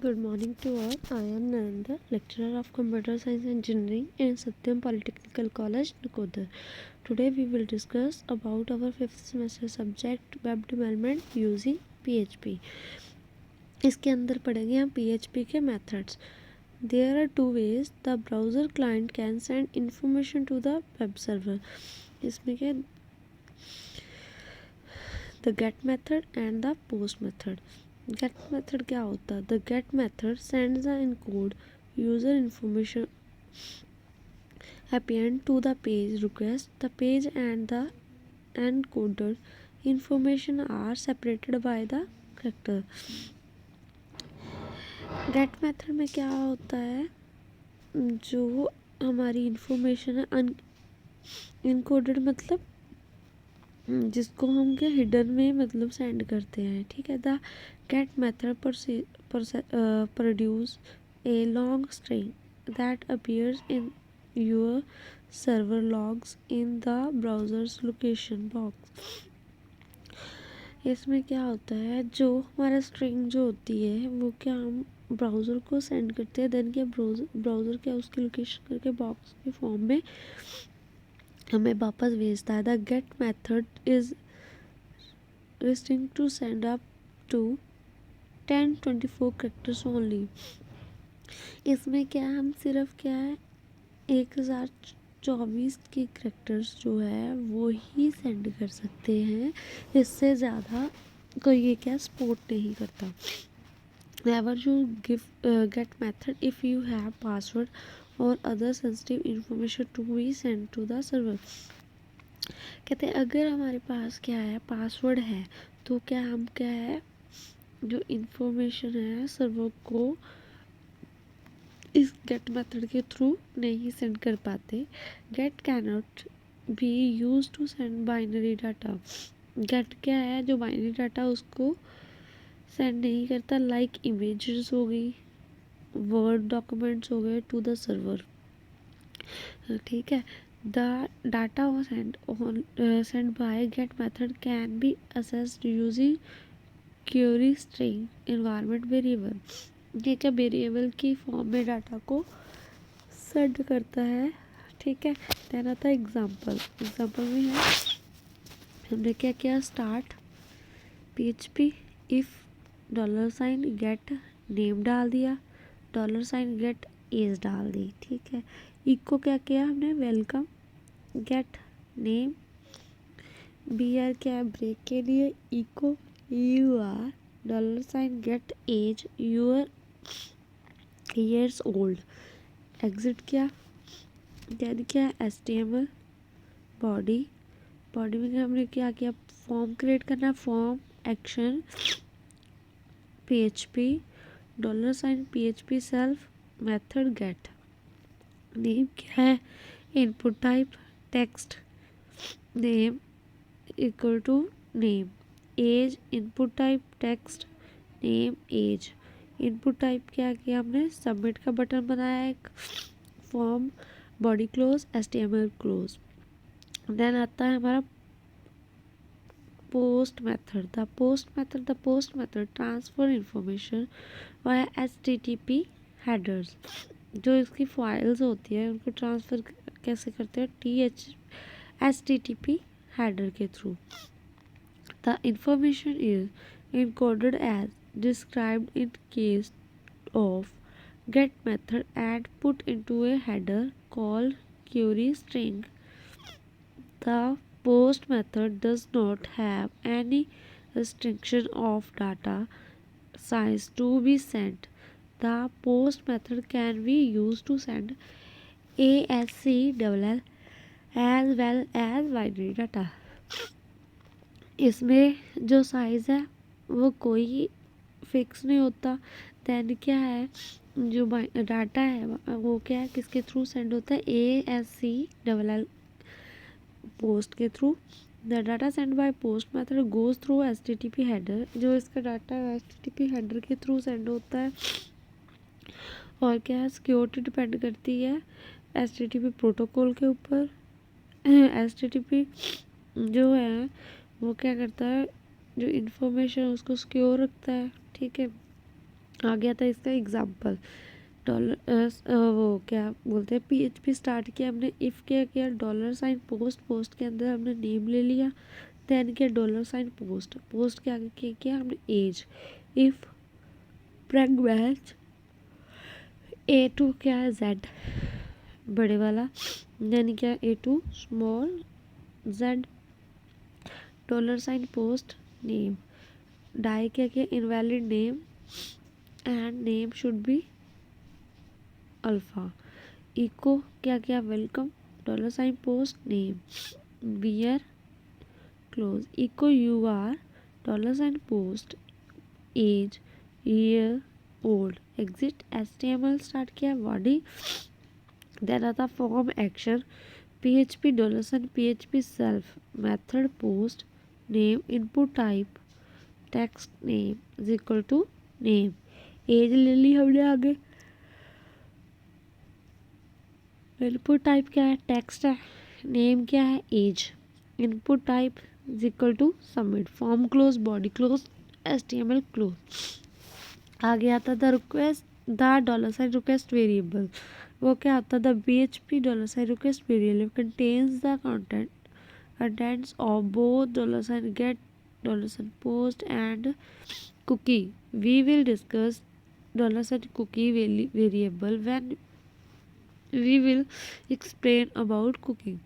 Good morning to all. I am Narendra, lecturer of Computer Science Engineering in Satyam Polytechnical College, Nakodar. Today we will discuss about our 5th semester subject Web Development using PHP. इसके अंदर पढ़ेंगे हम PHP के methods. There are two ways the browser client can send information to the web server. इसमें क्या the get method and the post method. Get method क्या होता है? The get method sends the encode user information append to the page request. The page and the encoded information are separated by the character. Get method में क्या होता है? जो हमारी information है इनकोडेड मतलब जिसको हम क्या हिडन में मतलब सेंड करते हैं. ठीक है. The get method produce a long string that appears in your server logs in the browsers location box. इसमें क्या होता है, जो हमारा स्ट्रिंग जो होती है वो क्या हम ब्राउज़र को सेंड करते हैं. देन क्या ब्राउज़र क्या उसकी लोकेशन करके बॉक्स के फॉर्म में हमें वापस भेजता है. The get method is restricted to send up to 1024 characters only. इसमें क्या हम सिर्फ क्या है 1024 के कैरेक्टर्स जो है वो ही सेंड कर सकते हैं. इससे ज़्यादा कोई ये क्या सपोर्ट नहीं करता. Never you give get method if you have password or other sensitive information to be sent to the server. कहते हैं अगर हमारे पास क्या है पासवर्ड है तो क्या हम क्या है जो इंफॉर्मेशन है सर्वर को इस गेट मेथड के थ्रू नहीं सेंड कर पाते. Get can not be use to send binary data. Get क्या है जो बाइनरी डाटा उसको सेंड नहीं करता. लाइक इमेजेस हो गई, वर्ड डॉक्यूमेंट्स हो गए टू द सर्वर. ठीक है. The data sent by get method can be accessed using query string environment variable. ये क्या वेरिएबल की फॉर्म में डाटा को सेंड करता है. ठीक है. देन आता है एग्जाम्पल में है हमने क्या किया start PHP if $sign gate name डाल दिया, $गेट एज डाल दी. ठीक है. इको क्या किया हमने वेलकम गेट नेम BR क्या है ब्रेक के लिए echo $, get age your years old. Exit क्या यानी क्या HTML बॉडी में हमने क्या किया फॉर्म क्रिएट करना form action PHP $PHP self method get. Name क्या है input type text name equal to name. Age input type text name age. Input type क्या किया हमने सबमिट का बटन बनाया एक form body close HTML close. Then आता है हमारा post method. The post method transfer information via HTTP headers. जो इसकी फाइल्स होती है उनको ट्रांसफ़र कैसे करते हैं HTTP हेडर के through. The information is encoded as described in case of get method and put into a header called query string. The post method does not have any restriction of data size to be sent. The post method can be used to send ASCII as well as binary data. इसमें जो size है वो कोई fix नहीं होता. Then क्या है जो डाटा है वो क्या है किसके थ्रू सेंड होता है ASCII पोस्ट के through. The data send by post method goes through HTTP header. जो इसका डाटा है HTTP हेडर के थ्रू सेंड होता है. और क्या है सिक्योरिटी डिपेंड करती है HTTP प्रोटोकॉल के ऊपर. HTTP जो है वो क्या करता है जो इन्फॉर्मेशन उसको सिक्योर रखता है. ठीक है. आ गया था इसका एग्जाम्पल। डॉलर वो क्या बोलते हैं, PHP स्टार्ट किया हमने, इफ़ क्या किया, डॉलर साइन पोस्ट, पोस्ट के अंदर हमने नेम ले लिया, देन किया डॉलर साइन पोस्ट, पोस्ट के आगे क्या किया हमने as, if prank match A2 क्या है Z बड़े वाला, देन क्या A2 small Z, dollar sign post name, die क्या किया invalid name and name should be alpha, echo क्या क्या welcome, dollar sign post name beer close, echo you are, dollar sign post age year old, exit HTML start किया body, then आता form action PHP dollar sign PHP self method post name input type text name is equal to name, age ले ली हमने आगे, input type क्या है text है, name क्या है age, input type is equal to submit, form close body close HTML close. आगे आता the request the dollar sign request variable, वो क्या होता है the PHP dollar sign request variable contains the contents of both dollar sign get dollar sign post and cookie. We will discuss dollar sign cookie variable when we will explain about cooking.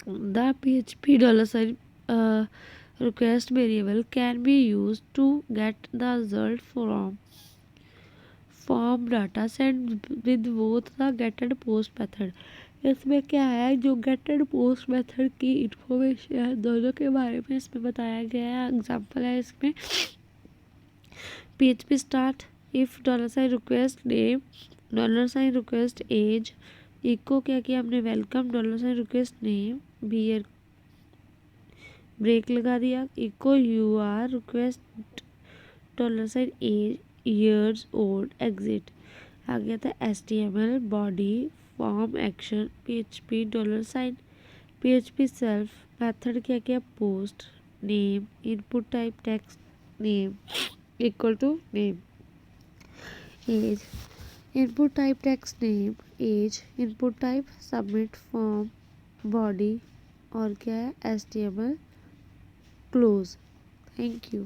The PHP dollar sign request variable can be used to get the result from form data sent with both the get and post method. इसमें क्या है जो gate and post method की information है दोनों के बारे में इसमें बताया गया है। एग्जांपल है इसमें PHP start if dollar sign request name dollar sign request age, echo क्या किया हमने welcome dollar sign request name BR break लगा दिया, echo you are request dollar sign age years old exit. आ गया था HTML body form action PHP dollar sign PHP self method क्या क्या post name input type text name equal to name, age input type text name age, input type submit form body और क्या है HTML close. Thank you.